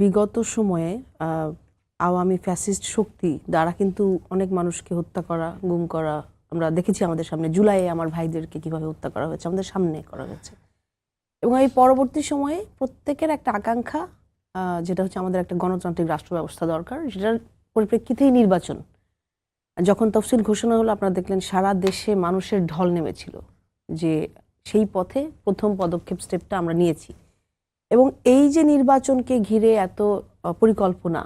বিগত সময়ে আওয়ামী ফ্যাসিস্ট শক্তি দ্বারা কিন্তু অনেক মানুষকে হত্যা করা, গুম করা আমরা দেখেছি আমাদের সামনে। জুলাইয়ে আমার ভাইদেরকে কিভাবে হত্যা করা হয়েছে আমাদের সামনে করা হয়েছে। এবং এই পরবর্তী সময়ে প্রত্যেকের একটা আকাঙ্ক্ষা, যেটা হচ্ছে আমাদের একটা গণতান্ত্রিক রাষ্ট্র ব্যবস্থা দরকার, যেটার পরিপ্রেক্ষিতেই নির্বাচন। যখন তফসিল ঘোষণা হলো আপনারা দেখলেন সারা দেশে মানুষের ঢল নেমেছিল যে সেই পথে প্রথম পদক্ষেপ স্টেপটা আমরা নিয়েছি। এবং এই যে নির্বাচনকে ঘিরে এত পরিকল্পনা,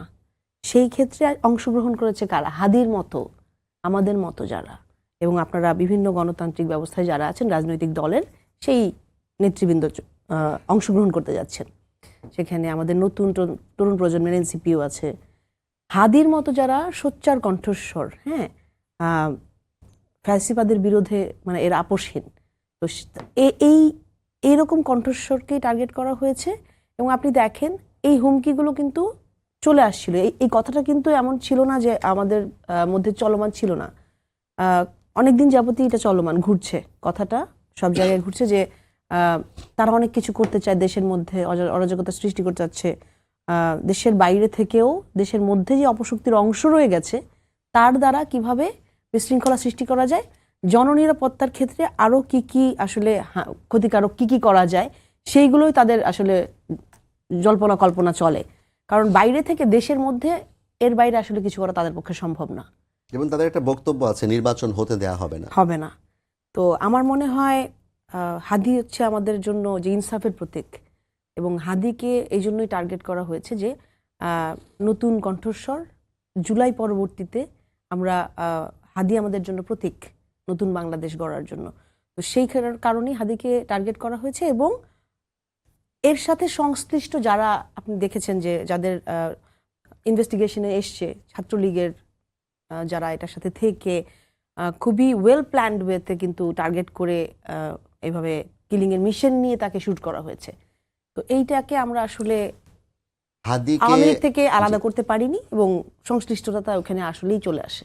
সেই ক্ষেত্রে অংশগ্রহণ করেছে কারা? হাদির মতো, আমাদের মতো যারা, এবং আপনারা বিভিন্ন গণতান্ত্রিক ব্যবস্থায় যারা আছেন রাজনৈতিক দলের সেই নেতৃবৃন্দ অংশগ্রহণ করতে যাচ্ছেন। সেখানে আমাদের নতুন তরুণ প্রজন্মের এনসিপিও আছে। হাদির মতো যারা সোচ্চার কণ্ঠস্বর, হ্যাঁ, ফ্যাসিবাদের বিরুদ্ধে মানে এর আপোষহীন, তো এইরকম কণ্ঠস্বরকেই টার্গেট করা হয়েছে। এবং আপনি দেখেন এই হুমকিগুলো কিন্তু চলে আসছিল। এই কথাটা কিন্তু এমন ছিল না যে আমাদের মধ্যে চলমান ছিল না, অনেকদিন যাবতই এটা চলমান, ঘুরছে কথাটা, সব জায়গায় ঘুরছে যে তারা অনেক কিছু করতে চায়, দেশের মধ্যে অরাজকতা সৃষ্টি করতে চাচ্ছে। দেশের বাইরে থেকেও দেশের মধ্যে যে অপশক্তির অংশ রয়ে গেছে তার দ্বারা কিভাবে বিশৃঙ্খলা সৃষ্টি করা যায়, জননিরাপত্তার ক্ষেত্রে আরো কি কি আসলে ক্ষতিকারক কি কি করা যায়, সেইগুলোই তাদের আসলে জল্পনা কল্পনা চলে। কারণ বাইরে থেকে দেশের মধ্যে, এর বাইরে আসলে কিছু করা তাদের পক্ষে সম্ভব না। এবং তাদের একটা বক্তব্য আছে, নির্বাচন হতে দেয়া হবে না। তো আমার মনে হয় হাদি হচ্ছে আমাদের জন্য যে ইনসাফের প্রতীক, এবং হাদিকে এই জন্যই টার্গেট করা হয়েছে যে নতুন কণ্ঠস্বর, জুলাই পরবর্তীতে আমরা হাদি আমাদের জন্য প্রতীক, নতুন বাংলাদেশ গড়ার জন্য। তো সেই কারণেই হাদিকে টার্গেট করা হয়েছে। এবং এর সাথে সংশ্লিষ্ট যারা আপনি দেখেছেন যে যাদের ইনভেস্টিগেশনে এসছে, ছাত্রলীগের যারা এটার সাথে থেকে খুবই ওয়েল প্ল্যান্ড ওয়েতে কিন্তু টার্গেট করে এইভাবে কিলিংয়ের মিশন নিয়ে তাকে শুট করা হয়েছে। তো এইটাকে আমরা আসলে আওয়ামী লীগ থেকে আলাদা করতে পারিনি, এবং সংশ্লিষ্টতা ওখানে আসলেই চলে আসে।